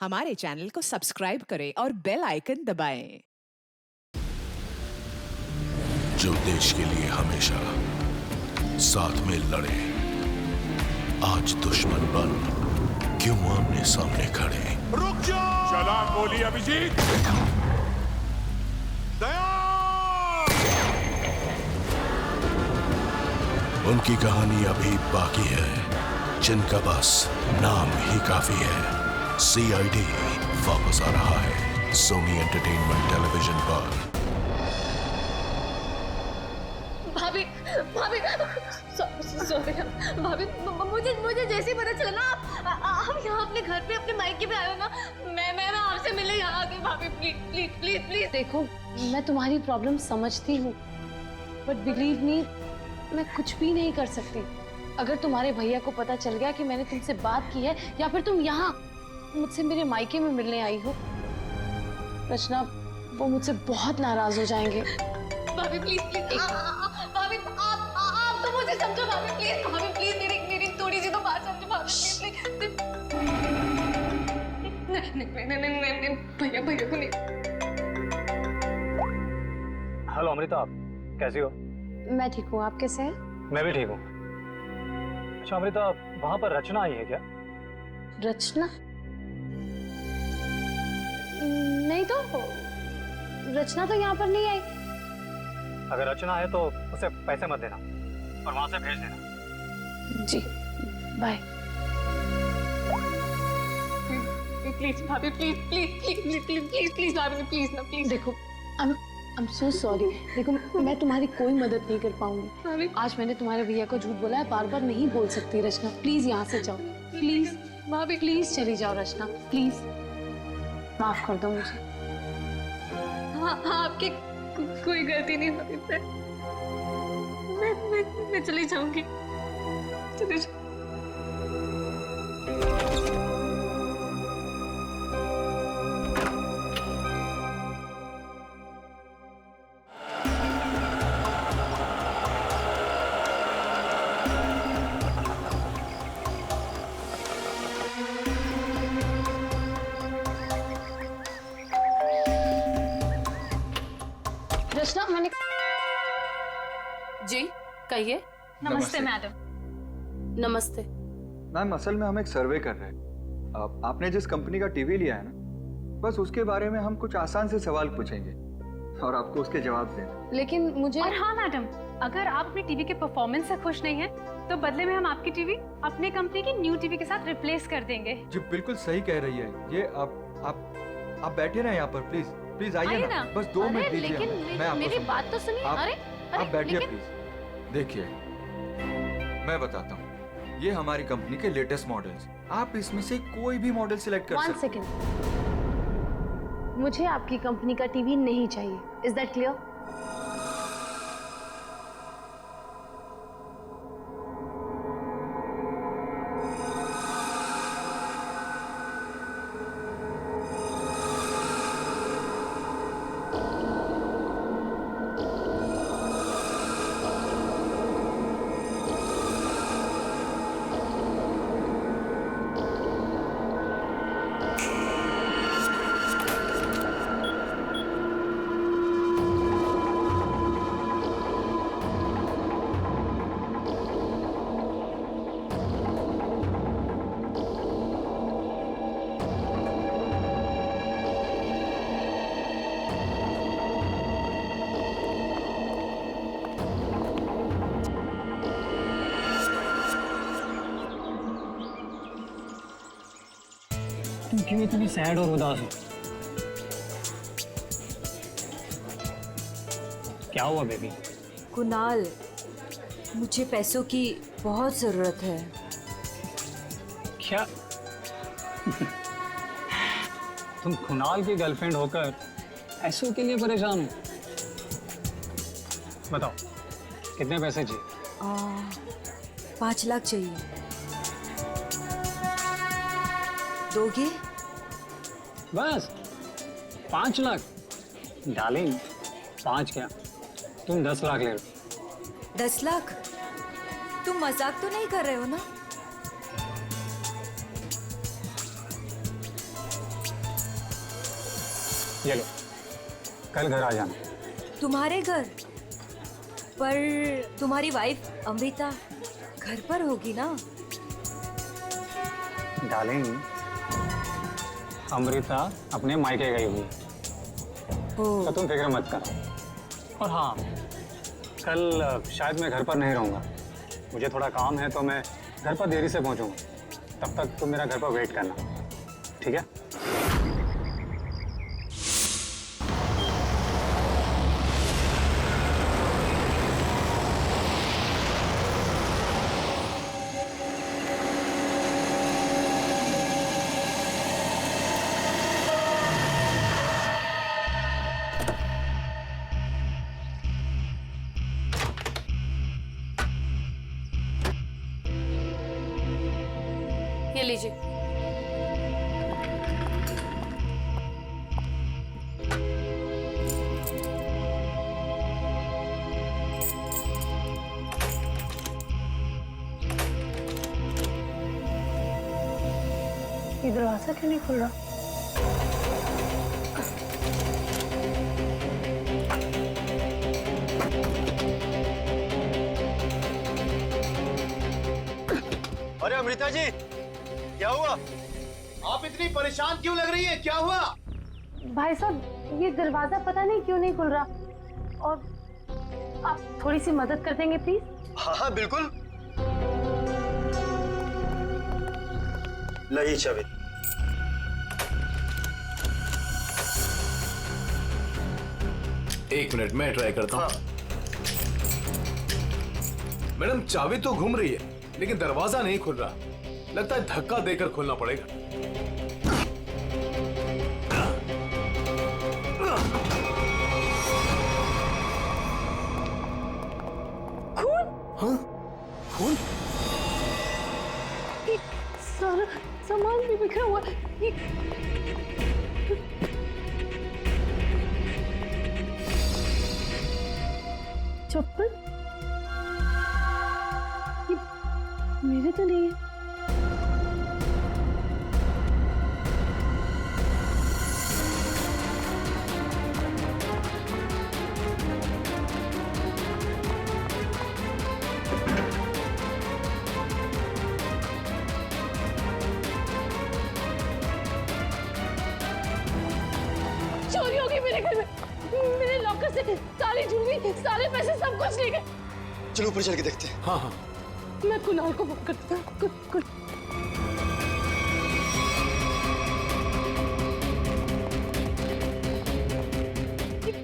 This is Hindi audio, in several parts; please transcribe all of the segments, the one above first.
हमारे चैनल को सब्सक्राइब करें और बेल आइकन दबाएं। जो देश के लिए हमेशा साथ में लड़े, आज दुश्मन बन क्यों आमने सामने खड़े। रुक जाओ! चला गोली अभिजीत! दया! उनकी कहानी अभी बाकी है, जिनका बस नाम ही काफी है। सीआईडी वापस आ रहा है सोनी एंटरटेनमेंट टेलीविजन पर। भाभी भाभी सॉरी भाभी, मुझे जैसे ही पता चला ना आप यहाँ अपने घर पे अपने मायके पे आए हो ना, मैं आपसे मिलने यहाँ आ गई। भाभी प्लीज प्लीज प्लीज प्लीज। देखो, मैं तुम्हारी प्रॉब्लम समझती हूँ, बट बिलीव मी, मैं कुछ भी नहीं कर सकती। अगर तुम्हारे भैया को पता चल गया कि मैंने तुमसे बात की है या फिर तुम यहाँ मुझसे मेरे मायके में मिलने आई हो, रचना, वो मुझसे बहुत नाराज हो जाएंगे। भाभी प्लीज प्लीज, भाभी आप तो मुझे समझो। भाभी प्लीज मेरी थोड़ी सी तो बात समझो। भाभी प्लीज नहीं, भैया को नहीं। हेलो अमृता, कैसी हो? मैं ठीक हूँ, आप कैसे हैं? मैं भी ठीक हूँ। अच्छा अमृता, वहाँ पर रचना आई है क्या? रचना? नहीं तो, रचना तो यहाँ पर नहीं आई। अगर रचना है तो उसे पैसे मत देना और वहाँ से भेज देना। जी, बाय। प्लीज भाभी प्लीज भाभी प्लीज। देखो, I'm so sorry। देखो, मैं तुम्हारी कोई मदद नहीं कर पाऊंगी। आज मैंने तुम्हारे भैया को झूठ बोला है, बार-बार नहीं बोल सकती। रचना, प्लीज यहाँ से जाओ, प्लीज भाभी, प्लीज चली जाओ रचना, प्लीज माफ कर दो मुझे। हाँ, आपकी कोई गलती नहीं भाभी। मैं चली जाऊंगी। रचना, मैंने जी कहिए। नमस्ते मैडम। नमस्ते। मैम, असल में हम एक सर्वे कर रहे हैं। आपने जिस कंपनी का टीवी लिया है ना, बस उसके बारे में हम कुछ आसान से सवाल पूछेंगे और आपको उसके जवाब देना। लेकिन मुझे और हाँ मैडम, अगर आप अपने टीवी के परफॉर्मेंस से खुश नहीं हैं, तो बदले में हम आपकी टीवी अपने कंपनी की न्यू टीवी के साथ रिप्लेस कर देंगे। जी बिल्कुल सही कह रही है ये। आप बैठिए ना यहाँ पर, प्लीज आइए ना। बस 2 मिनट दीजिए। लेकिन मेरी बात तो सुनिए। आप बैठिए प्लीज। देखिए, मैं बताता हूँ, ये हमारी कंपनी के लेटेस्ट मॉडल्स। आप इसमें से कोई भी मॉडल सिलेक्ट कर सकते हैं। 1 सेकेंड, मुझे आपकी कंपनी का टीवी नहीं चाहिए। Is that clear? तुम क्यों इतनी सैड और उदास हो? क्या हुआ बेबी? कुणाल, मुझे पैसों की बहुत जरूरत है। क्या? तुम कुणाल की गर्लफ्रेंड होकर पैसों के लिए परेशान हो? बताओ, कितने पैसे चाहिए? 5 लाख चाहिए। दोगे? बस 5 लाख? डार्लिंग, 5 क्या, तुम 10 लाख ले लो। 10 लाख? तुम मजाक तो नहीं कर रहे हो ना? ये लो, कल घर आ जाना। तुम्हारे घर? पर तुम्हारी वाइफ अमृता घर पर होगी ना? डार्लिंग, अमृता अपने मायके गई हुई है, तो तुम फिक्र मत करो। और हाँ, कल शायद मैं घर पर नहीं रहूँगा, मुझे थोड़ा काम है, तो मैं घर पर देरी से पहुँचूँगा। तब तक तुम मेरा घर पर वेट करना, ठीक है? ये लीजिए। ये दरवाजा क्यों नहीं खुल रहा? अरे अमृता जी, क्या हुआ? आप इतनी परेशान क्यों लग रही है? क्या हुआ? भाई साहब, ये दरवाजा पता नहीं क्यों नहीं खुल रहा, और आप थोड़ी सी मदद कर देंगे प्लीज? हाँ हाँ बिल्कुल। लाइए चाबी। एक मिनट, मैं ट्राई करता हूँ। मैडम, चाबी तो घूम रही है, लेकिन दरवाजा नहीं खुल रहा। लगता है धक्का देकर खोलना पड़ेगा। खून? हाँ? खून? ये सारा सामान भी बिखरा हुआ। ये चप्पल? ये मेरे तो नहीं है। चोरी हो गई मेरे घर में। मेरे लॉकर से सारी ज्वेलरी, सारे पैसे, सब कुछ ले गए। चलो ऊपर चल के देखते हैं। हाँ हाँ। मैं कुणाल को फोन करता हूँ।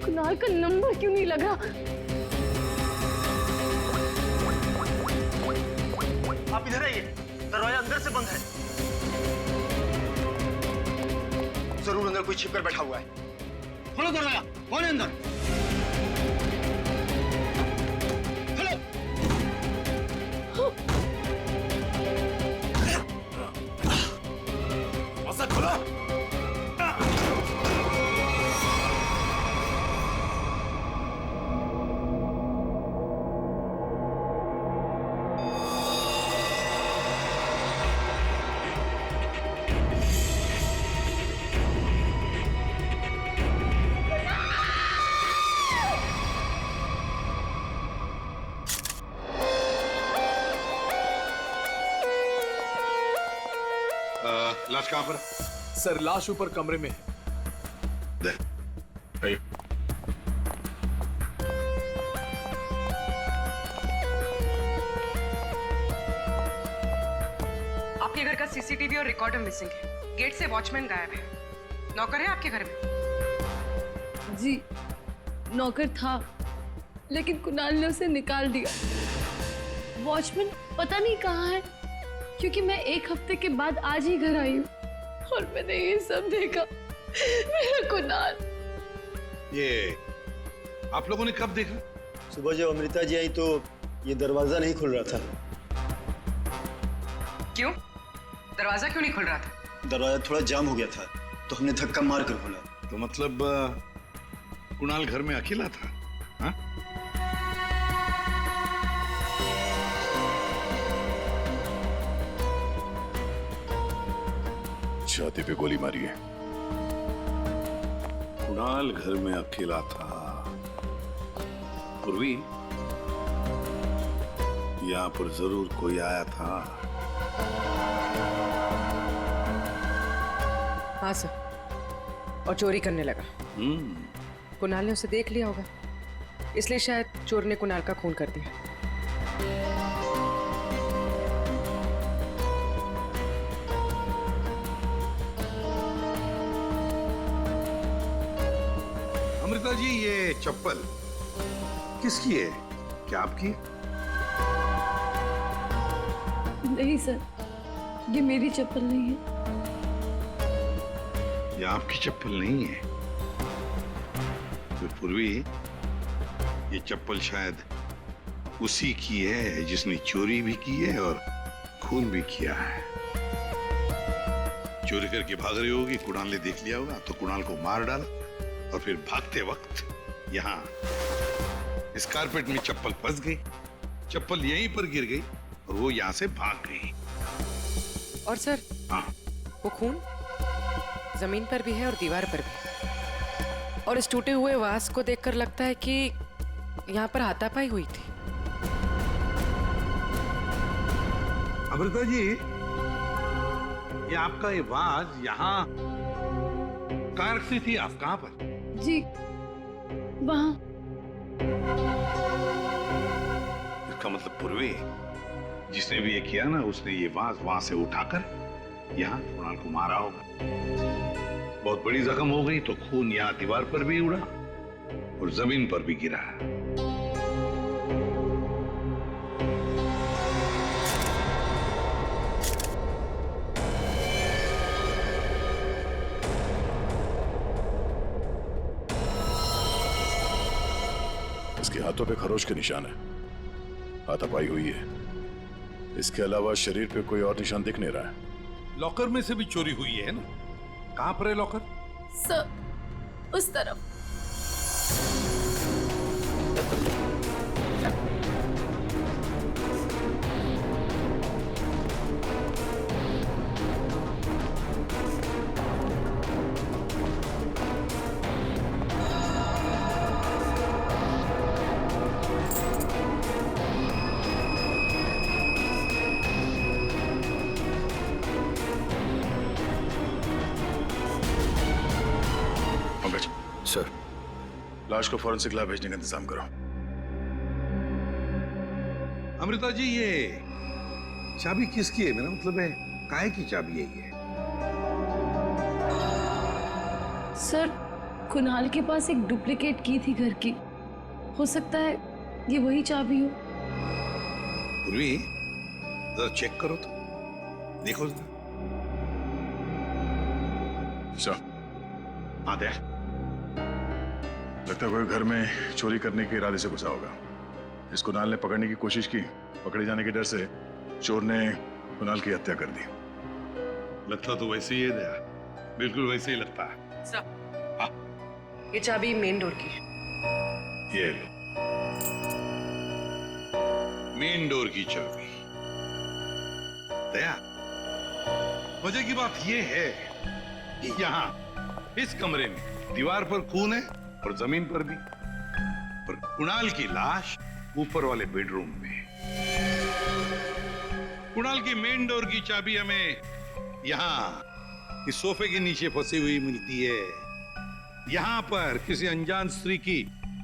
कुणाल का नंबर क्यों नहीं लगा? आप इधर आइए, दरवाजा अंदर से बंद है। जरूर अंदर कोई छिपकर बैठा हुआ है। खोलो दरवाजा, कौन है अंदर? खोलो। लाश कहाँ पर? सर, लाश ऊपर कमरे में है। आपके घर का सीसीटीवी और रिकॉर्डर मिसिंग है। गेट से वॉचमैन गायब है। नौकर है आपके घर में? जी, नौकर था, लेकिन कुणाल ने उसे निकाल दिया। वॉचमैन पता नहीं कहाँ है, क्योंकि मैं एक हफ्ते के बाद आज ही घर आई हूँ और मैंने ये सब देखा। मेरा कुणाल। ये आप लोगों ने कब देखा? सुबह जब अमृता जी आई तो ये दरवाजा नहीं खुल रहा था। क्यों? दरवाजा क्यों नहीं खुल रहा था? दरवाजा थोड़ा जाम हो गया था, तो हमने धक्का मार कर खोला। तो मतलब कुणाल घर में अकेला था? हाँ? छाती पे गोली मारी है। कुणाल घर में अकेला था। पूर्वी, यहाँ पर जरूर कोई आया था। हाँ सर, और चोरी करने लगा। कुणाल ने उसे देख लिया होगा, इसलिए शायद चोर ने कुणाल का खून कर दिया। अमृता जी, ये चप्पल किसकी है? क्या आपकी? नहीं सर, ये मेरी चप्पल नहीं है। ये आपकी चप्पल नहीं है तो पूर्वी, ये चप्पल शायद उसी की है जिसने चोरी भी की है और खून भी किया है। चोरी करके भाग रही होगी, कुणाल ने देख लिया होगा तो कुणाल को मार डाला और फिर भागते वक्त यहाँ इस कारपेट में चप्पल फंस गई। चप्पल यहीं पर गिर गई और वो यहाँ से भाग गई। और सर, हाँ, वो खून जमीन पर भी है और दीवार पर भी, और इस टूटे हुए वास को देखकर लगता है कि यहाँ पर हाथापाई हुई थी। अमृता जी, ये आपका ये वाज यहाँ कहाँ रखती थी आप? कहाँ पर? जी, वहाँ। इसका मतलब पूर्वी, जिसने भी ये किया ना, उसने ये वाज वहां से उठाकर यहाँ कुणाल को मारा होगा। बहुत बड़ी जख्म हो गई तो खून यहाँ दीवार पर भी उड़ा और जमीन पर भी गिरा। इसके हाथों पे खरोच के निशान है, हाथापाई हुई है। इसके अलावा शरीर पे कोई और निशान दिख नहीं रहा है। लॉकर में से भी चोरी हुई है ना? कहां पर है लॉकर? सर, उस तरफ। सर, लाश को फॉरेंसिक लैब भेजने का इंतजाम करो। अमृता जी, ये चाबी किसकी है? मेरा मतलब है काहे की चाबी है ये? सर, कुणाल के पास एक डुप्लीकेट की थी घर की, हो सकता है ये वही चाबी हो। पूर्वी, जरा चेक करो तो, देखो जरा। हाँ, देख। लगता है कोई घर में चोरी करने के इरादे से घुसा होगा। इस कुणाल ने पकड़ने की कोशिश की, पकड़े जाने के डर से चोर ने कुणाल की हत्या कर दी। लगता तो वैसे ही है दया, बिल्कुल वैसे ही लगता है। सर, ये चाबी मेन डोर की। ये लो, मेन डोर की चाबी। दया, मजे की बात ये है कि यहाँ इस कमरे में दीवार पर खून है और जमीन पर भी, और कुणाल की लाश ऊपर वाले बेडरूम में। कुणाल की मेन डोर की चाबी हमें यहाँ इस सोफे के नीचे फंसी हुई मिलती है। यहाँ पर किसी अनजान स्त्री की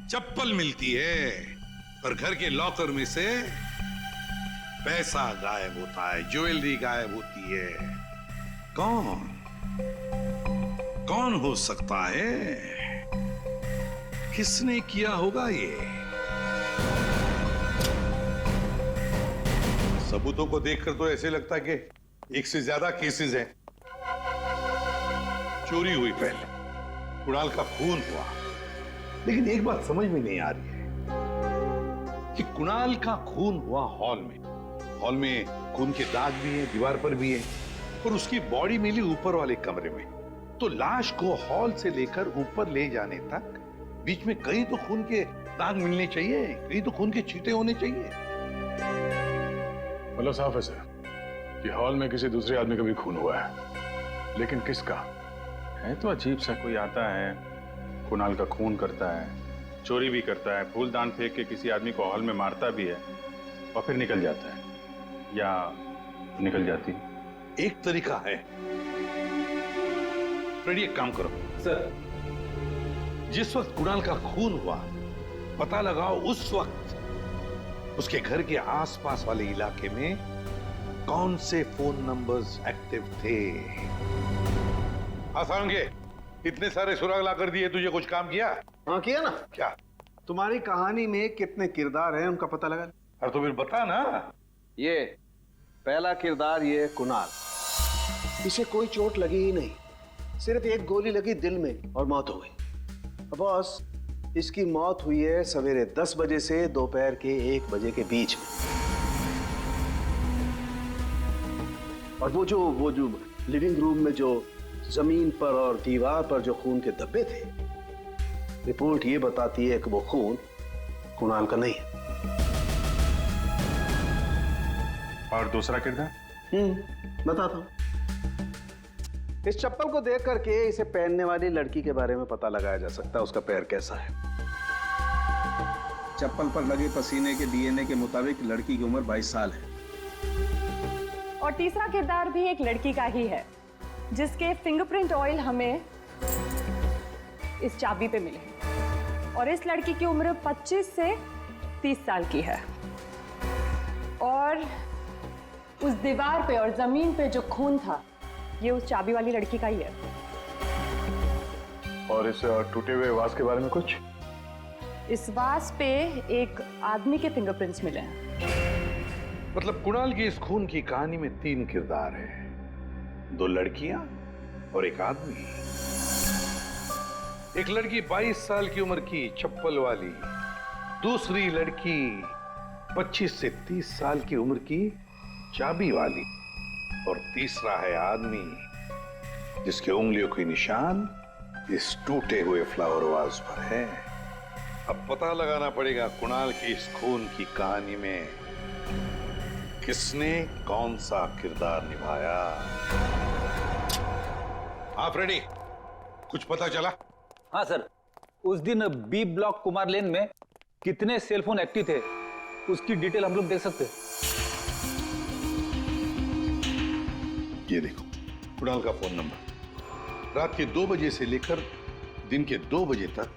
चप्पल मिलती है और घर के लॉकर में से पैसा गायब होता है, ज्वेलरी गायब होती है। कौन हो सकता है? किसने किया होगा ये? सबूतों को देखकर तो ऐसे लगता है कि एक से ज्यादा केसेस हैं। चोरी हुई पहले, कुणाल का खून हुआ, लेकिन एक बात समझ में नहीं आ रही है कि कुणाल का खून हुआ हॉल में। हॉल में खून के दाग भी हैं, दीवार पर भी है, और उसकी बॉडी मिली ऊपर वाले कमरे में। तो लाश को हॉल से लेकर ऊपर ले जाने तक बीच में कहीं तो खून के दाग मिलने चाहिए, कहीं तो खून के छींटे होने चाहिए। मतलब साफ है सर कि हॉल में किसी दूसरे आदमी का भी खून हुआ है, लेकिन किसका है तो अजीब सा। कोई आता है, कुणाल का खून करता है, चोरी भी करता है, फूलदान फेंक के किसी आदमी को हॉल में मारता भी है और फिर निकल जाता है या निकल जाती है। एक तरीका है, फ्रेडी एक काम करो सर। जिस वक्त कुणाल का खून हुआ पता लगाओ उस वक्त उसके घर के आसपास वाले इलाके में कौन से फोन नंबर्स एक्टिव थे। आसान के इतने सारे सुराग ला कर दिए, तुझे कुछ काम किया? हाँ किया ना। क्या? तुम्हारी कहानी में कितने किरदार हैं उनका पता लगा। अरे तो फिर बता ना। ये पहला किरदार, ये कुणाल। इसे कोई चोट लगी ही नहीं, सिर्फ एक गोली लगी दिल में और मौत हो गई। बॉस, इसकी मौत हुई है सवेरे 10 बजे से दोपहर के 1 बजे के बीच में। और वो जो लिविंग रूम में जो जमीन पर और दीवार पर जो खून के धब्बे थे, रिपोर्ट ये बताती है कि वो खून कुणाल का नहीं है। और दूसरा किरदार? बताता हूं। इस चप्पल को देख करके इसे पहनने वाली लड़की के बारे में पता लगाया जा सकता है, उसका पैर कैसा है। चप्पल पर लगे पसीने के डीएनए के मुताबिक लड़की की उम्र 22 साल है। और तीसरा किरदार भी एक लड़की का ही है, जिसके फिंगरप्रिंट ऑयल हमें इस चाबी पे मिले। और इस लड़की की उम्र 25 से 30 साल की है। और उस दीवार पे और जमीन पे जो खून था, ये उस चाबी वाली लड़की का ही है। और इस टूटे हुए वास के बारे में कुछ? इस वास पे एक आदमी के फिंगरप्रिंट्स मिले हैं। मतलब कुणाल की इस खून की कहानी में 3 किरदार हैं, 2 लड़कियां और एक आदमी। एक लड़की 22 साल की उम्र की चप्पल वाली, दूसरी लड़की 25 से 30 साल की उम्र की चाबी वाली, और तीसरा है आदमी जिसके उंगलियों के निशान इस टूटे हुए फ्लावर वाज पर है। अब पता लगाना पड़ेगा कुणाल की इस खून की कहानी में किसने कौन सा किरदार निभाया। आप रेडी? कुछ पता चला? हाँ सर, उस दिन बी ब्लॉक कुमार लेन में कितने सेलफोन एक्टिव थे उसकी डिटेल हम लोग देख सकते हैं। ये देखो कुणाल का फोन नंबर। रात के 2 बजे से लेकर दिन के 2 बजे तक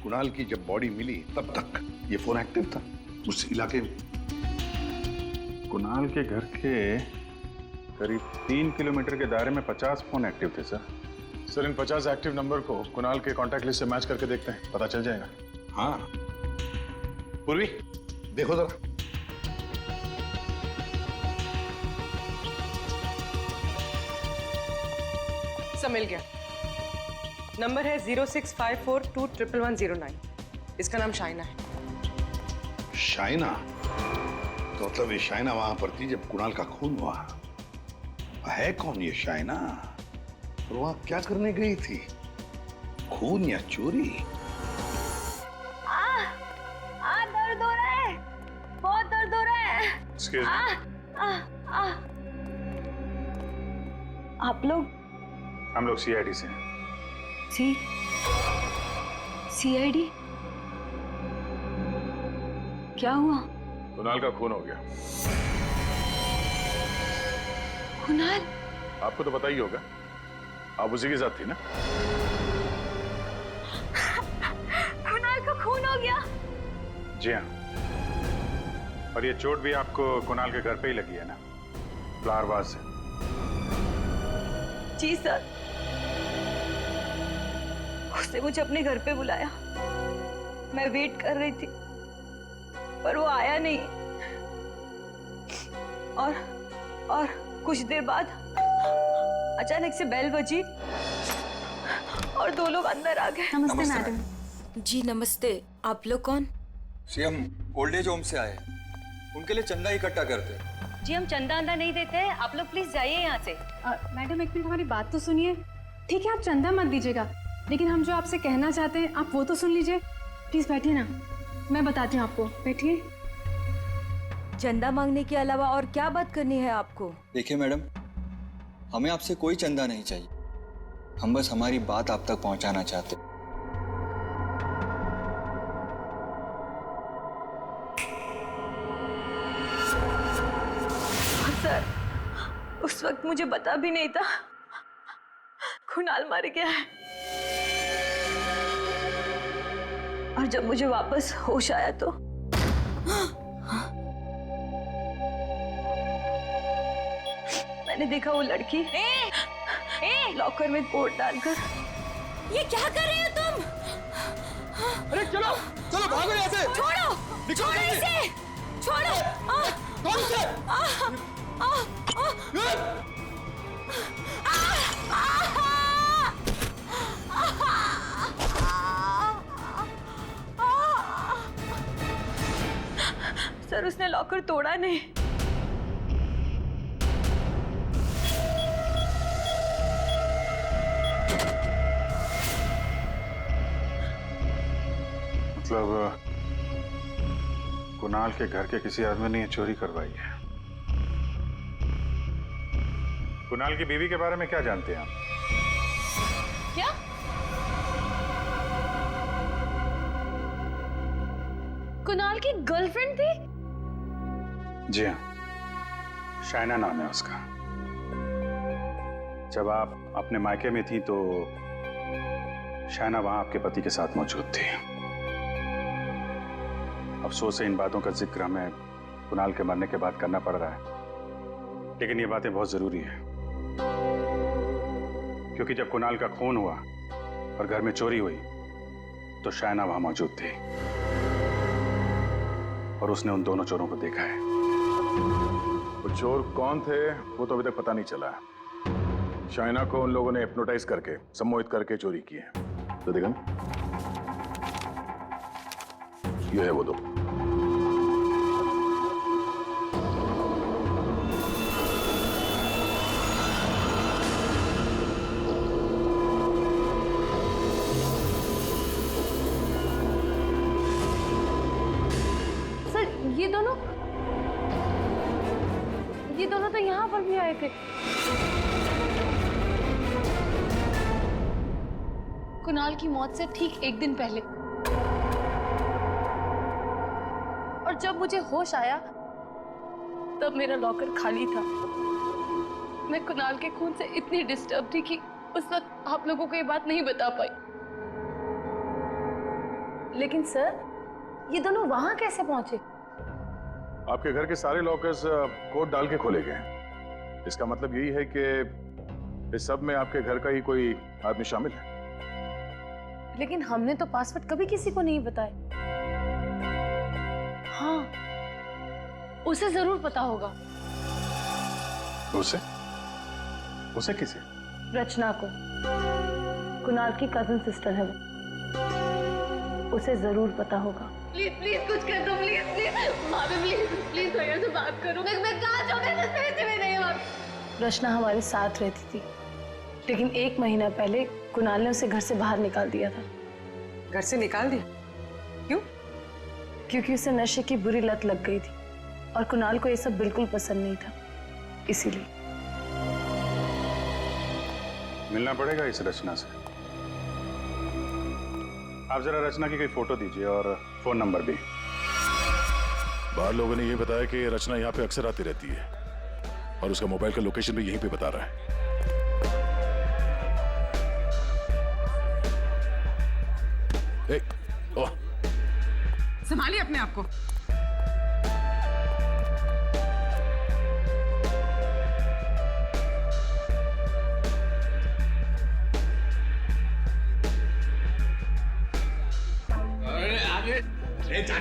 कुणाल की जब बॉडी मिली तब तक ये फोन एक्टिव था उस इलाके में। कुणाल के घर के करीब 3 किलोमीटर के दायरे में 50 फोन एक्टिव थे सर। सर, इन 50 एक्टिव नंबर को कुणाल के कॉन्टैक्ट लिस्ट से मैच करके देखते हैं, पता चल जाएगा। हाँ पूर्वी, देखो जरा। सब मिल गया। नंबर है 0654211109। इसका नाम शाइना है। शाइना? तो मतलब ये शाइना वहां पर थी जब कुणाल का खून हुआ। है कौन ये शाइना और वहां क्या करने गई थी? खून या चोरी? दर्द हो रहा है, बहुत दर्द हो रहा है। Excuse me? आप लोग? हम लोग सीआईडी से हैं। सीआईडी? क्या हुआ? कुणाल का खून हो गया। कुणाल? आपको तो पता ही होगा, आप उसी के साथ थी ना? कुणाल का खून हो गया? जी हाँ। और ये चोट भी आपको कुणाल के घर पे ही लगी है ना, फ्लावर वाज से? जी सर, उसने मुझे अपने घर पे बुलाया। मैं वेट कर रही थी पर वो आया नहीं। और कुछ देर बाद अचानक से बेल बजी और 2 लोग अंदर आ गए। नमस्ते मैडम। जी नमस्ते। आप लोग कौन? जी हम ओल्ड एज होम से आए, उनके लिए चंदा इकट्ठा करते हैं। जी हम चंदा अंदा नहीं देते हैं, आप लोग प्लीज जाइए यहाँ से। मैडम एक मिनट हमारी बात तो सुनिए। ठीक है, आप चंदा मत दीजिएगा, लेकिन हम जो आपसे कहना चाहते हैं आप वो तो सुन लीजिए। प्लीज बैठिए ना, मैं बताती हूँ आपको। बैठिए। चंदा मांगने के अलावा और क्या बात करनी है आपको? देखिए मैडम, हमें आपसे कोई चंदा नहीं चाहिए, हम बस हमारी बात आप तक पहुंचाना चाहते। वक्त मुझे पता भी नहीं था कुणाल मर गया है। और जब मुझे वापस होश आया तो मैंने देखा वो लड़की लॉकर में कोट डालकर। ये क्या कर रहे हो तुम? अरे चलो चलो भागो यहाँ से। छोड़ो छोड़ो इसे, छोड़ो। कौन से? सर उसने लॉकर तोड़ा नहीं। मतलब कुणाल के घर के किसी आदमी ने ये चोरी करवाई है। कुणाल की बीवी के बारे में क्या जानते हैं आप? क्या? कुणाल की गर्लफ्रेंड थी? जी हाँ, शाइना नाम है उसका। जब आप अपने मायके में थी तो शाइना वहां आपके पति के साथ मौजूद थी। अफसोस है इन बातों का जिक्र हमें कुणाल के मरने के बाद करना पड़ रहा है, लेकिन ये बातें बहुत जरूरी है क्योंकि जब कुणाल का खून हुआ और घर में चोरी हुई तो शाइना वहां मौजूद थी और उसने उन दोनों चोरों को देखा है। वो चोर कौन थे वो तो अभी तक पता नहीं चला है। शाइना को उन लोगों ने हिप्नोटाइज करके, सम्मोहित करके चोरी की है। तो देखा ये है वो दो। सर ये दोनों तो यहाँ पर भी आए थे। कुणाल की मौत से ठीक एक दिन पहले। और जब मुझे होश आया तब मेरा लॉकर खाली था। मैं कुणाल के खून से इतनी डिस्टर्ब थी कि उस वक्त आप लोगों को ये बात नहीं बता पाई। लेकिन सर ये दोनों वहां कैसे पहुंचे? आपके घर के सारे लॉकर्स कोड डाल के खोले गए हैं। इसका मतलब यही है कि इस सब में आपके घर का ही कोई आदमी शामिल है। लेकिन हमने तो पासवर्ड कभी किसी को नहीं बताया। हाँ, उसे जरूर पता होगा। उसे? उसे किसे? रचना को। कुणाल की कजिन सिस्टर है वो। उसे जरूर पता होगा। प्लीज प्लीज कुछ कर दो, प्लीज प्लीज भाभी, प्लीज प्लीज भैया से बात करो। मैं कहाँ जाऊँ? मैं पैसे में नहीं हूँ। रचना हमारे साथ रहती थी, लेकिन 1 महीना पहले कुणाल ने उसे घर से बाहर निकाल दिया था। घर से निकाल दिया? क्यों? क्योंकि उसे नशे की बुरी लत लग गई थी और कुणाल को ये सब बिल्कुल पसंद नहीं था, इसीलिए। मिलना पड़ेगा इस रचना से। आप जरा रचना की कोई फोटो दीजिए और फोन नंबर भी। बाहर लोगों ने ये बताया कि रचना यहाँ पे अक्सर आती रहती है और उसका मोबाइल का लोकेशन भी यहीं पे बता रहा है। संभालिए अपने आप को।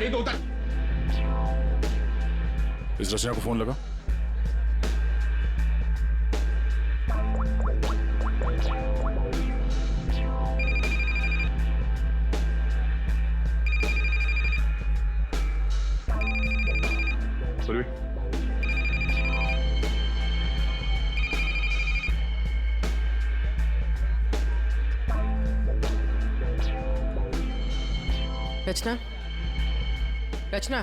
तो उतर। इस रचना को फोन लगा। रचना, रचना।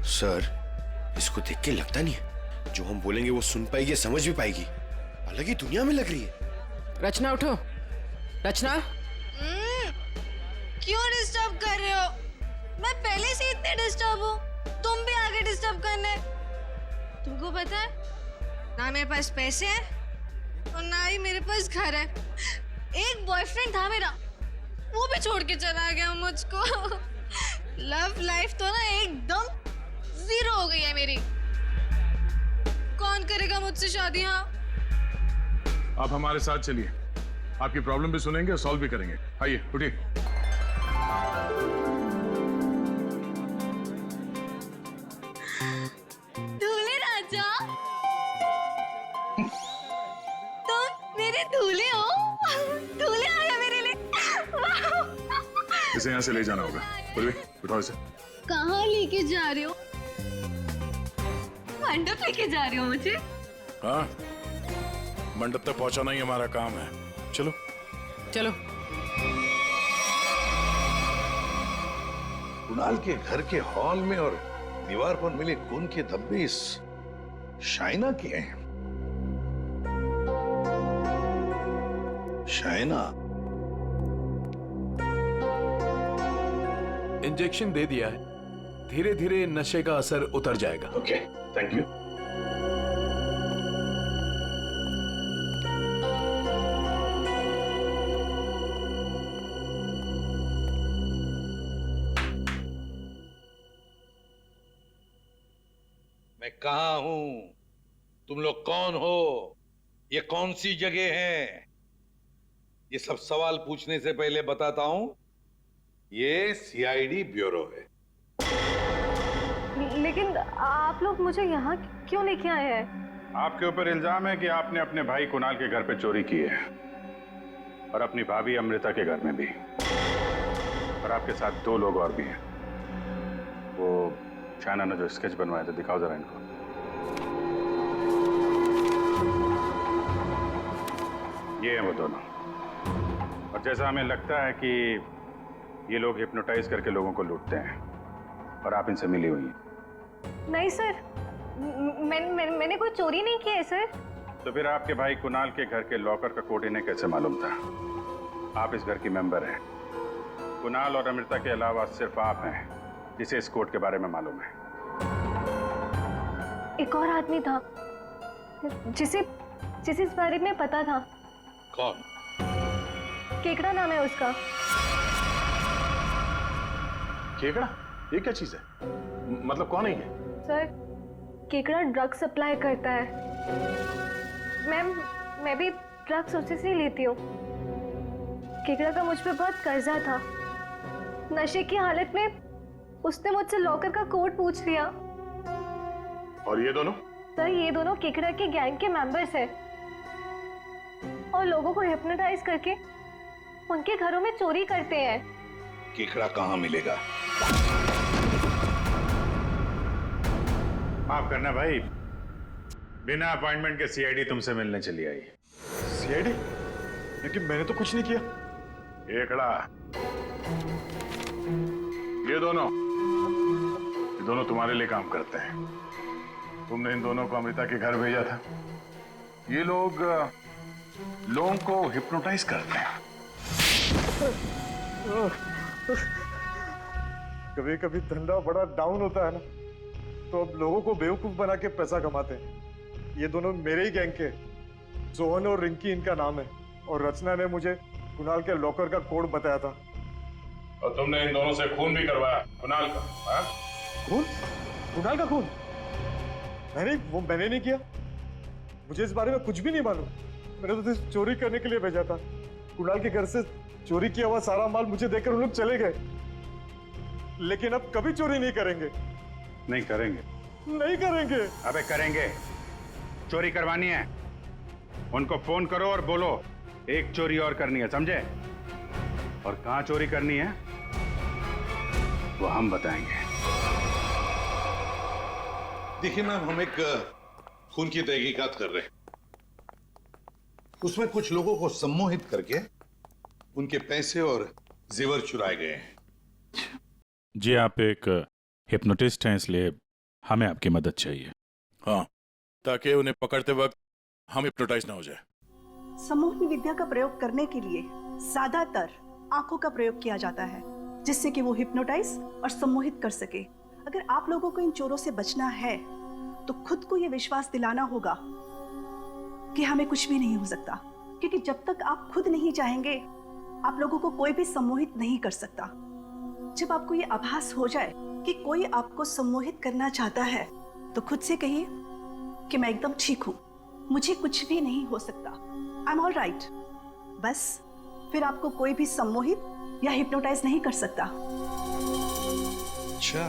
सर, इसको देख के लगता नहीं है जो हम बोलेंगे वो सुन पाएगी, समझ भी पाएगी। अलग ही दुनिया में लग रही है। रचना उठो। रचना। क्यों डिस्टर्ब कर रहे हो? मैं पहले से इतने डिस्टर्ब हूँ, तुम भी आगे डिस्टर्ब करने। तुमको पता है ना मेरे पास पैसे हैं और ना ही मेरे पास घर है। एक बॉयफ्रेंड था मेरा, वो भी छोड़ के चला गया मुझको। लव लाइफ तो ना एकदम जीरो हो गई है मेरी। कौन करेगा मुझसे शादी? हाँ, आप हमारे साथ चलिए, आपकी प्रॉब्लम भी सुनेंगे और सॉल्व भी करेंगे। आइए उठिए। दूल्हे राजा, तुम मेरे दूल्हे हो। दूल्हे आया मेरे लिए। इसे यहाँ से ले जाना होगा। बोलिए, उठाओ इसे। कहाँ लेके जा रहे हो? मंडप लेके जा रहे हो मुझे? हाँ, मंडप तक पहुंचाना ही हमारा काम है। चलो चलो। कुणाल के घर के हॉल में और दीवार पर मिले खून के धब्बे इस शाइना के हैं। शाइना, इंजेक्शन दे दिया है, धीरे धीरे नशे का असर उतर जाएगा। Okay, thank you. मैं कहाँ हूं? तुम लोग कौन हो? ये कौन सी जगह है? ये सब सवाल पूछने से पहले बताता हूं, ये सीआईडी ब्यूरो है। लेकिन आप लोग मुझे यहाँ क्यों लेके आए हैं? आपके ऊपर इल्जाम है कि आपने अपने भाई कुणाल के घर पे चोरी की है और अपनी भाभी अमृता के घर में भी, और आपके साथ 2 लोग और भी हैं। वो शाइना ने जो स्केच बनवाया था, दिखाओ जरा इनको। ये हैं वो दोनों, और जैसा हमें लगता है कि ये लोग हिप्नोटाइज करके लोगों को लूटते हैं और आप इनसे मिली हुई हैं। नहीं सर, मैंने कोई चोरी नहीं की है सर। तो फिर आपके भाई कुणाल के घर के लॉकर का कोड इन्हें कैसे मालूम था? आप इस घर की मेंबर हैं। कुणाल और अमृता के अलावा सिर्फ आप हैं जिसे इस कोड के बारे में मालूम है। एक और आदमी था जिसे इस बारे में पता था। कौन? केकड़ा नाम है उसका। केकड़ा? ये क्या चीज है? मतलब कौन है ये? सर, केकड़ा ड्रग सप्लाई करता है। मैं भी ड्रग्स उसी से लेती हूँ। केकड़ा का मुझ पे बहुत कर्जा था। नशे की हालत में उसने मुझसे लॉकर का कोड पूछ लिया। और ये दोनों? सर, ये दोनों केकड़ा के गैंग के मेंबर्स हैं और लोगों को हिप्नोटाइज करके उनके घरों में चोरी करते हैं। केकड़ा कहाँ मिलेगा? माफ करना भाई, बिना अपॉइंटमेंट के सीआईडी तुमसे मिलने चली आई। सीआईडी? लेकिन मैंने तो कुछ नहीं किया। केकड़ा, ये दोनों तुम्हारे लिए काम करते हैं। तुमने इन दोनों को अमृता के घर भेजा था। ये लोग लोगों को हिप्नोटाइज करते हैं। कभी कभी धंधा बड़ा डाउन होता है ना, तो अब लोगों को बेवकूफ बना के पैसा कमाते हैं। ये दोनों मेरे ही गैंग के, सोहन और रिंकी इनका नाम है, और रचना ने मुझे कुणाल के लॉकर का कोड बताया था। और तुमने इन दोनों से खून भी करवाया कुणाल का? हाँ? खून? कुणाल का खून? मैंने नहीं किया। मुझे इस बारे में कुछ भी नहीं मालूम। मैंने तो सिर्फ चोरी करने के लिए भेजा था। कुणाल के घर से चोरी किया हुआ सारा माल मुझे देकर उन लोग चले गए। लेकिन अब कभी चोरी नहीं करेंगे। नहीं करेंगे? नहीं करेंगे। अबे करेंगे। चोरी करवानी है, उनको फोन करो और बोलो एक चोरी और करनी है, समझे? और कहां चोरी करनी है वो हम बताएंगे। देखिए मैम, हम एक खून की तहकीकात कर रहे हैं। उसमें कुछ लोगों को सम्मोहित करके उनके पैसे और जेवर चुराए गए हैं। जी, आप एक हिप्नोटिस्ट हैं, इसलिए हमें आपकी मदद चाहिए। हाँ, ताकि उन्हें पकड़ते वक्त हम हिप्नोटाइज ना हो जाए। सम्मोहन विद्या का प्रयोग करने के लिए ज्यादातर आंखों का प्रयोग किया जाता है, जिससे कि वो हिप्नोटाइज और सम्मोहित कर सके। अगर आप लोगों को इन चोरों से बचना है तो खुद को यह विश्वास दिलाना होगा कि हमें कुछ भी नहीं हो सकता, क्योंकि जब तक आप खुद नहीं चाहेंगे आप लोगों को कोई भी सम्मोहित नहीं कर सकता। जब आपको ये आभास हो जाए कि कोई आपको सम्मोहित करना चाहता है तो खुद से कहिए कि मैं एकदम ठीक हूं, मुझे कुछ भी नहीं हो सकता, आई एम ऑल राइट। बस फिर आपको कोई भी सम्मोहित या हिप्नोटाइज नहीं कर सकता। अच्छा,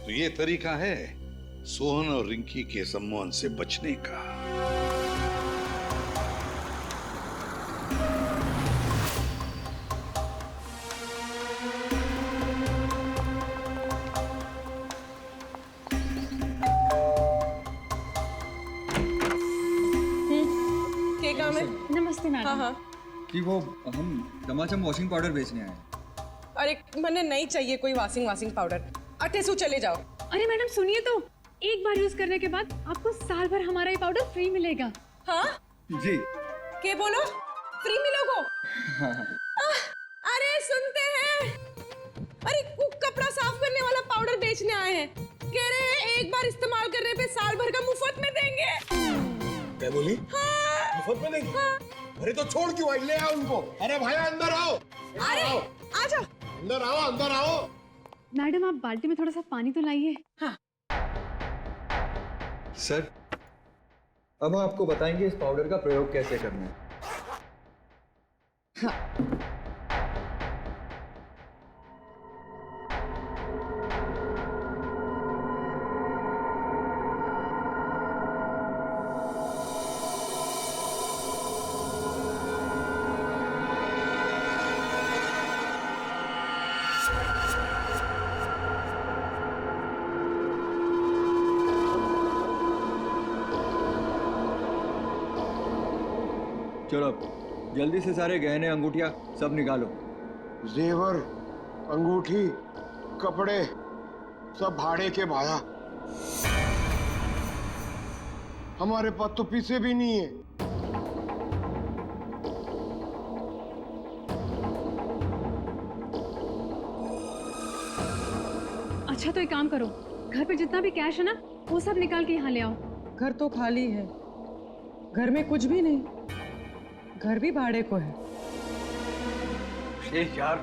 तो ये तरीका है सोहन और रिंकी के सम्मोहन से बचने का। नमस्ते मैडम। हाँ हाँ, कि वो हम चमाचम वॉशिंग पाउडर बेचने आए हैं। अरे मैंने नहीं चाहिए कोई वॉशिंग पाउडर। अटेसू चले जाओ। अरे मैडम सुनिए तो, एक बार यूज करने के बाद आपको साल भर हमारा ये पाउडर फ्री मिलेगा। हाँ जी। के बोलो फ्री मिलोगो? हाँ हाँ। अरे सुनते हैं, अरे कुक कपड़ा साफ करने वाला पाउडर बेचने आए हैं, कह रहे हैं एक बार इस्तेमाल करने पे साल भर का मुफ्त में देंगे। क्या बोली? हाँ। मुफ्त में देंगे? हाँ। अरे तो छोड़ क्यों आई, ले आओ उनको। अरे भाई अंदर आओ। अरे आजा। अंदर आओ, अंदर आओ। मैडम आप बाल्टी में थोड़ा सा पानी तो लाइए। हाँ। सर, अब हम आपको बताएंगे इस पाउडर का प्रयोग कैसे करना है। हाँ। चलो जल्दी से सारे गहने अंगूठियां सब निकालो। जेवर, अंगूठी, कपड़े सब भाड़े के भाया। हमारे पास तो पैसे भी नहीं है। अच्छा तो एक काम करो, घर पे जितना भी कैश है ना वो सब निकाल के यहाँ ले आओ। घर तो खाली है, घर में कुछ भी नहीं, घर भी भाड़े को है। यार,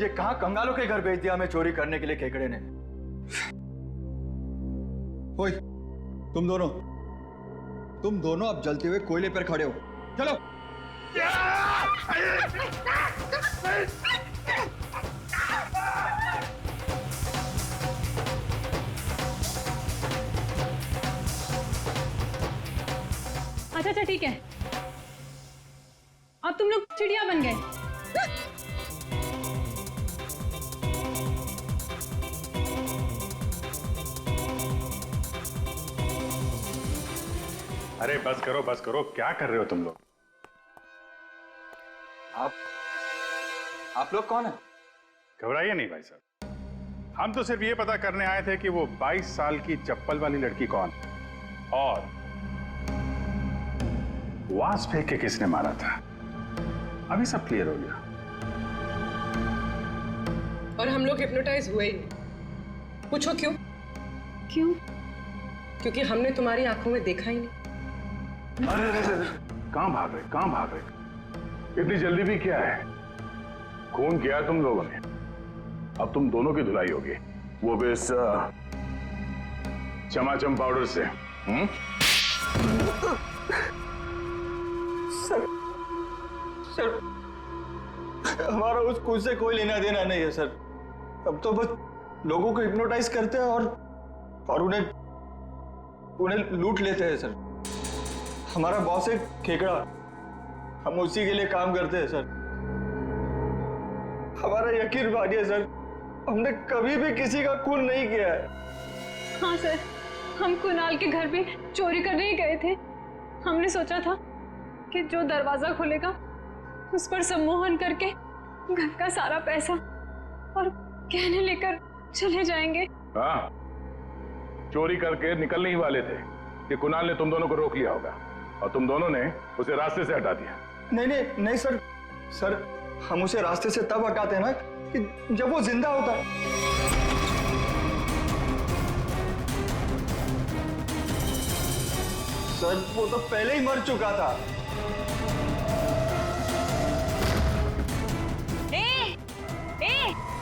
ये कहाँ कंगालों के घर भेज दिया हमें चोरी करने के लिए केकड़े ने। ओए, तुम दोनों अब जलते हुए कोयले पर खड़े हो। चलो। अच्छा ठीक है, अब तुम लोग चिड़िया बन गए। अरे बस करो, क्या कर रहे हो तुम लोग? आप लोग कौन है? घबराइए नहीं भाई साहब, हम तो सिर्फ ये पता करने आए थे कि वो 22 साल की चप्पल वाली लड़की कौन और वास फेंक के किसने मारा था। अभी सब क्लियर हो गया। और हम लोग हिप्नोटाइज हुए ही नहीं। पूछो क्यों? क्यों? क्योंकि हमने तुम्हारी आंखों में देखा ही नहीं। अरे कहां भाग रहे? इतनी जल्दी भी क्या है? खून किया तुम लोगों ने, अब तुम दोनों की धुलाई होगी, वो भी इस चमाचम पाउडर से। सर, हमारा उस खून से कोई लेना देना नहीं है सर। अब तो बस लोगों को हिप्नोटाइज करते हैं और उन्हें लूट लेते हैं सर। हमारा बॉस है खेकड़ा, हम उसी के लिए काम करते हैं सर। हमारा यकीन मानिए सर, हमने कभी भी किसी का खून नहीं किया है। हाँ सर, हम कुणाल के घर पे चोरी करने ही गए थे। हमने सोचा था कि जो दरवाजा खुलेगा उस पर सम्मोहन करके घर का सारा पैसा और गहने लेकर चले जाएंगे। हाँ, चोरी करके निकलने ही वाले थे कि कुणाल ने तुम दोनों को रोक लिया होगा और तुम दोनों ने उसे रास्ते से हटा दिया। नहीं सर, हम उसे रास्ते से तब हटाते हैं ना कि जब वो जिंदा होता है। सर वो तो पहले ही मर चुका था।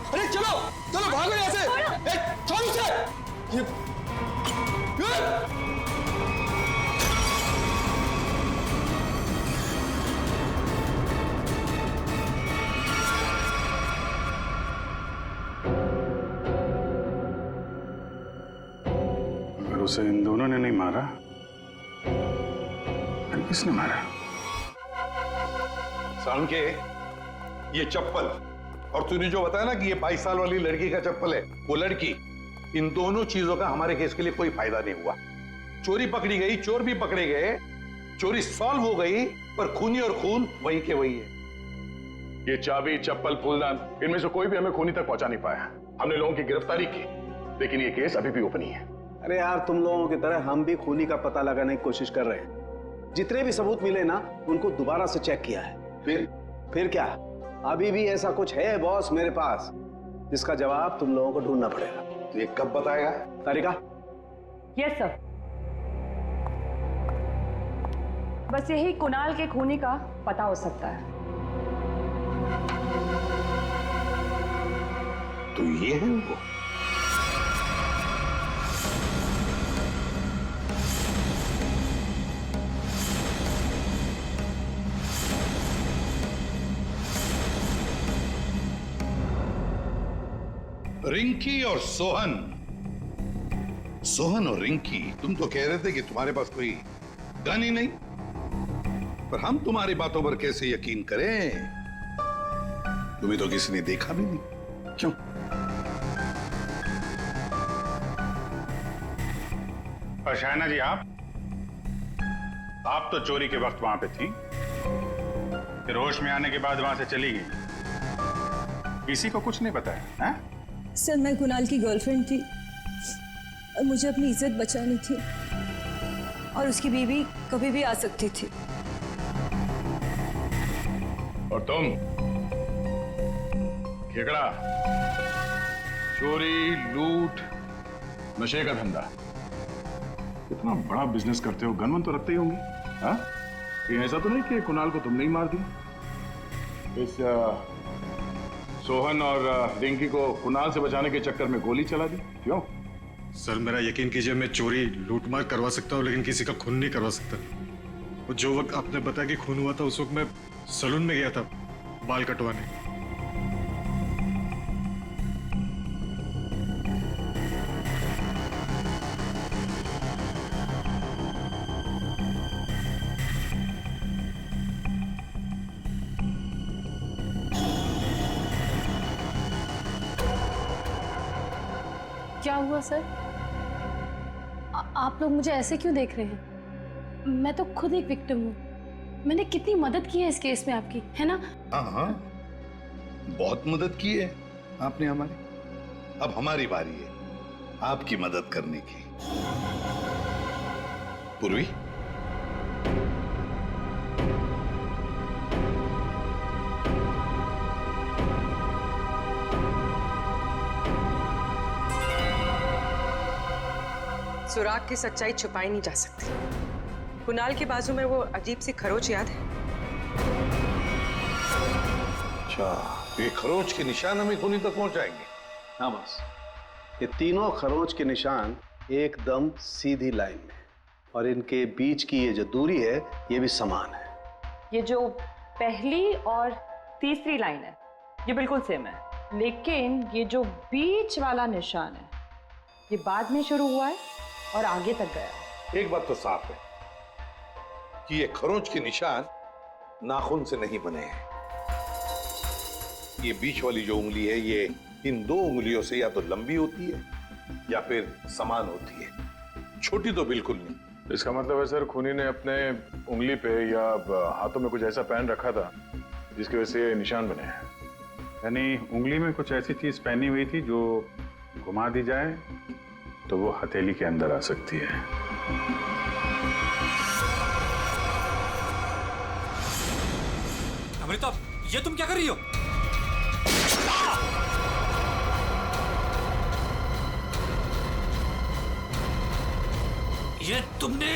अरे चलो चलो भागो यहाँ से। छोड़ो उसे। अगर उसे इन दोनों ने नहीं मारा फिर किसने मारा? सालुन के ये चप्पल और तूने जो बताया ना कि ये 22 साल वाली लड़की का चप्पल है, वो लड़की, इन दोनों चीजों का हमारे केस के लिए कोई फायदा नहीं हुआ। चोरी पकड़ी गई, चोर भी पकड़े गए, चोरी सॉल्व हो गई, पर खूनी और खून वहीं के वही है। ये चाबी, चप्पल, फूलदान, इनमें से कोई भी हमें खूनी तक पहुंचा नहीं पाया। हमने लोगों की गिरफ्तारी की, लेकिन ये केस अभी भी ओपन ही है। अरे यार, तुम लोगों की तरह हम भी खूनी का पता लगाने की कोशिश कर रहे हैं। जितने भी सबूत मिले ना, उनको दोबारा से चेक किया है। फिर क्या? अभी भी ऐसा कुछ है बॉस मेरे पास, जिसका जवाब तुम लोगों को ढूंढना पड़ेगा। तो ये कब बताएगा? तारिका? Yes sir. बस यही कुणाल के खूनी का पता हो सकता है। तो ये है वो। रिंकी और सोहन और रिंकी, तुम तो कह रहे थे कि तुम्हारे पास कोई गन ही नहीं, पर हम तुम्हारी बातों पर कैसे यकीन करें? तुम्हें तो किसी ने देखा भी नहीं। क्यों? और शायना जी, आप तो चोरी के वक्त वहां पे थी, फिर होश में आने के बाद वहां से चली गई, किसी को कुछ नहीं बताया? हैं? सर, मैं कुणाल की गर्लफ्रेंड थी और मुझे अपनी इज्जत बचानी थी, और उसकी बीवी कभी भी आ सकती थी। और तुम खेकड़ा, चोरी, लूट, नशे का धंधा, इतना बड़ा बिजनेस करते हो, गन तो रखते ही होंगे। हाँ? कहीं ऐसा तो नहीं कि कुणाल को तुमने ही मार दिया? इस सोहन और रिंकी को कुणाल से बचाने के चक्कर में गोली चला दी, क्यों? सर, मेरा यकीन कीजिए, मैं चोरी लूटमार करवा सकता हूँ, लेकिन किसी का खून नहीं करवा सकता। और जो वक्त आपने बताया कि खून हुआ था, उस वक्त मैं सैलून में गया था बाल कटवाने। क्या हुआ सर? आप लोग मुझे ऐसे क्यों देख रहे हैं? मैं तो खुद एक विक्टिम हूँ। मैंने कितनी मदद की है इस केस में आपकी, है ना? हाँ, बहुत मदद की है आपने हमारी। अब हमारी बारी है आपकी मदद करने की। पूर्वी, सुराग की सच्चाई छुपाई नहीं जा सकती। कुणाल के बाजू में वो अजीब सी खरोच याद है? अच्छा, ये खरोच के निशान हमें खूनी तक पहुंचाएंगे? हाँ बस, ये तीनों खरोच के निशान एकदम सीधी लाइन में, और इनके बीच की ये जो दूरी है, ये भी समान है। ये जो पहली और तीसरी लाइन है, ये बिल्कुल सेम है, लेकिन ये जो बीच वाला निशान है, ये बाद में शुरू हुआ है और आगे तक गया। एक बात तो साफ है कि ये खरोंच के निशान नाखून से नहीं बने हैं। ये बीच वाली जो उंगली है, ये इन दो उंगलियों से या तो लंबी होती है या फिर समान होती है, छोटी तो बिल्कुल नहीं। इसका मतलब है सर, खूनी ने अपने उंगली पे या हाथों में कुछ ऐसा पहन रखा था जिसकी वजह से ये निशान बने हैं। यानी उंगली में कुछ ऐसी चीज पहनी हुई थी जो घुमा दी जाए तो वो हथेली के अंदर आ सकती है। अमृता, ये तुम क्या कर रही हो? ये तुमने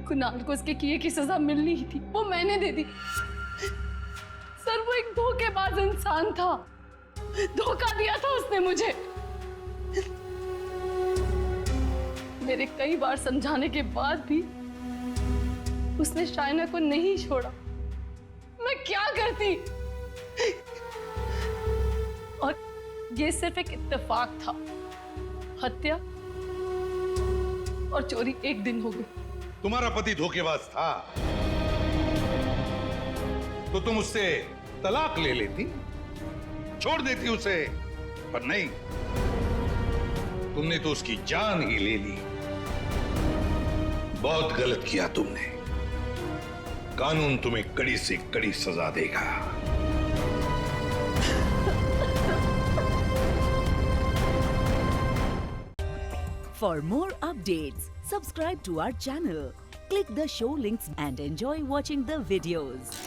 कुणाल को उसके किए की सजा मिलनी ही थी, वो मैंने दे दी। सर वो एक धोखेबाज इंसान था, धोखा दिया था उसने मुझे। मेरे कई बार समझाने के बाद भी उसने शाइना को नहीं छोड़ा। मैं क्या करती? और ये सिर्फ एक इत्तेफाक था, हत्या और चोरी एक दिन हो गई। तुम्हारा पति धोखेबाज था तो तुम उससे तलाक ले लेती, छोड़ देती उसे, पर नहीं, तुमने तो उसकी जान ही ले ली। बहुत गलत किया तुमने। कानून तुम्हें कड़ी से कड़ी सजा देगा। For more updates, subscribe to our channel, click the show links and enjoy watching the videos.